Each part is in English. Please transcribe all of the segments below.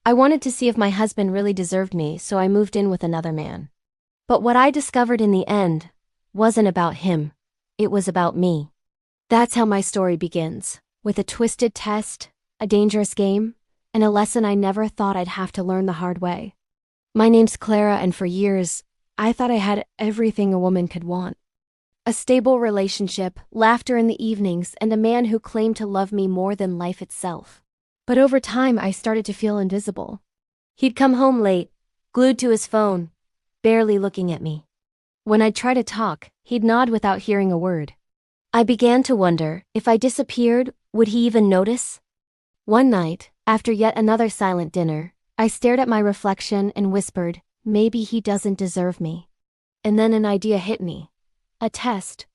I wanted to see if my husband really deserved me, so I moved in with another man. But what I discovered in the end wasn't about him. It was about me. That's how my story begins, with a twisted test, a dangerous game, and a lesson I never thought I'd have to learn the hard way. My name's Clara, and for years, I thought I had everything a woman could want. A stable relationship, laughter in the evenings, and a man who claimed to love me more than life itself. But over time, I started to feel invisible. He'd come home late, glued to his phone, barely looking at me. When I'd try to talk, he'd nod without hearing a word. I began to wonder, if I disappeared, would he even notice? One night, after yet another silent dinner, I stared at my reflection and whispered, maybe he doesn't deserve me. And then an idea hit me. A test.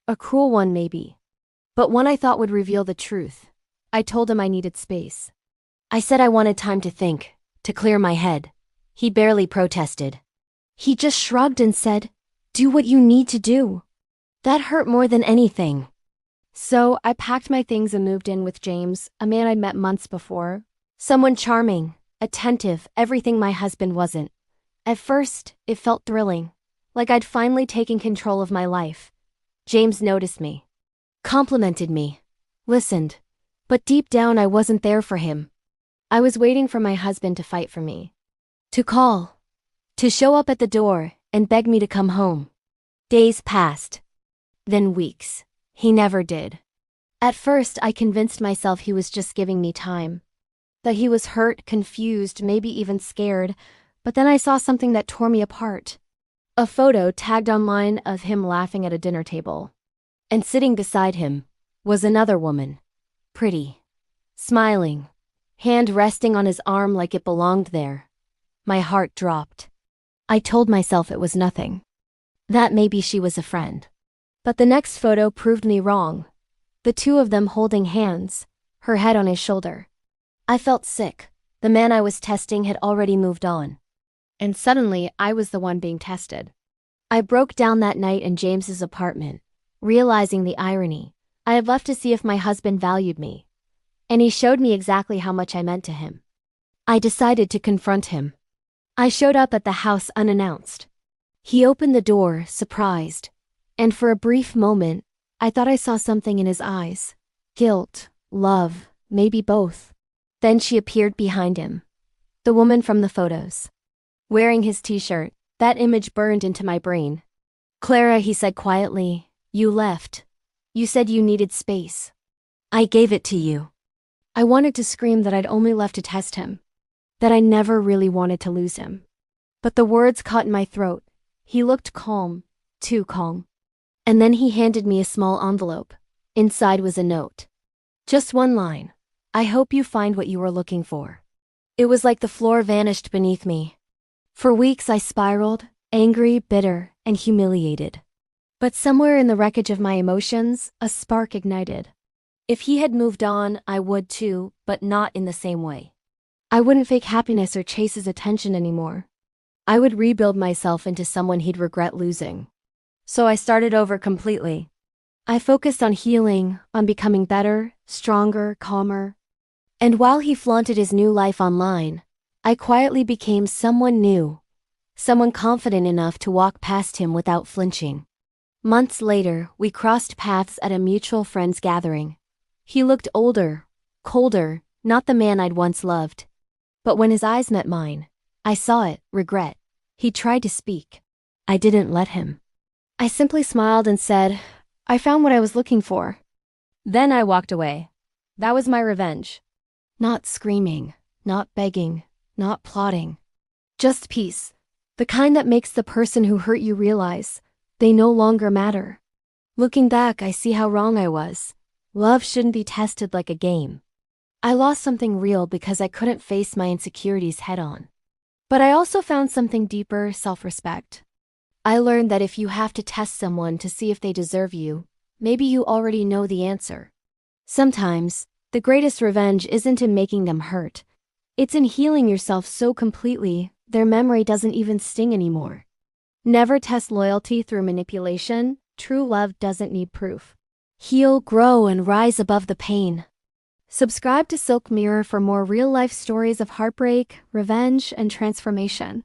A cruel one maybe. But one I thought would reveal the truth. I told him I needed space. I said I wanted time to think, to clear my head. He barely protested. He just shrugged and said, do what you need to do. That hurt more than anything. So I packed my things and moved in with James, a man I'd met months before. Someone charming, attentive, everything my husband wasn't. At first, it felt thrilling, like I'd finally taken control of my life. James noticed me, complimented me, listened, but deep down I wasn't there for him. I was waiting for my husband to fight for me. To call. To show up at the door and beg me to come home. Days passed. Then weeks. He never did. At first, I convinced myself he was just giving me time. That he was hurt, confused, maybe even scared, but then I saw something that tore me apart. A photo tagged online of him laughing at a dinner table. And sitting beside him was another woman. Pretty. Smiling. Hand resting on his arm like it belonged there. My heart dropped. I told myself it was nothing. That maybe she was a friend. But the next photo proved me wrong. The two of them holding hands, her head on his shoulder. I felt sick. The man I was testing had already moved on. And suddenly, I was the one being tested. I broke down that night in James's apartment, realizing the irony. I had left to see if my husband valued me. And he showed me exactly how much I meant to him. I decided to confront him. I showed up at the house unannounced. He opened the door, surprised. And for a brief moment, I thought I saw something in his eyes. Guilt, love, maybe both. Then she appeared behind him. The woman from the photos. Wearing his t-shirt, that image burned into my brain. Clara, he said quietly, you left. You said you needed space. I gave it to you. I wanted to scream that I'd only left to test him. That I never really wanted to lose him. But the words caught in my throat. He looked calm, too calm. And then he handed me a small envelope. Inside was a note. Just one line. I hope you find what you were looking for. It was like the floor vanished beneath me. For weeks I spiraled, angry, bitter, and humiliated. But somewhere in the wreckage of my emotions, a spark ignited. If he had moved on, I would too, but not in the same way. I wouldn't fake happiness or chase his attention anymore. I would rebuild myself into someone he'd regret losing. So I started over completely. I focused on healing, on becoming better, stronger, calmer. And while he flaunted his new life online, I quietly became someone new. Someone confident enough to walk past him without flinching. Months later, we crossed paths at a mutual friend's gathering. He looked older, colder, not the man I'd once loved. But when his eyes met mine, I saw it, regret. He tried to speak. I didn't let him. I simply smiled and said, I found what I was looking for. Then I walked away. That was my revenge. Not screaming, not begging, not plotting. Just peace. The kind that makes the person who hurt you realize they no longer matter. Looking back, I see how wrong I was. Love shouldn't be tested like a game. I lost something real because I couldn't face my insecurities head on. But I also found something deeper, self-respect. I learned that if you have to test someone to see if they deserve you, maybe you already know the answer. Sometimes, the greatest revenge isn't in making them hurt. It's in healing yourself so completely, their memory doesn't even sting anymore. Never test loyalty through manipulation. True love doesn't need proof. Heal, grow, and rise above the pain. Subscribe to SilkMirror for more real-life stories of heartbreak, revenge, and transformation.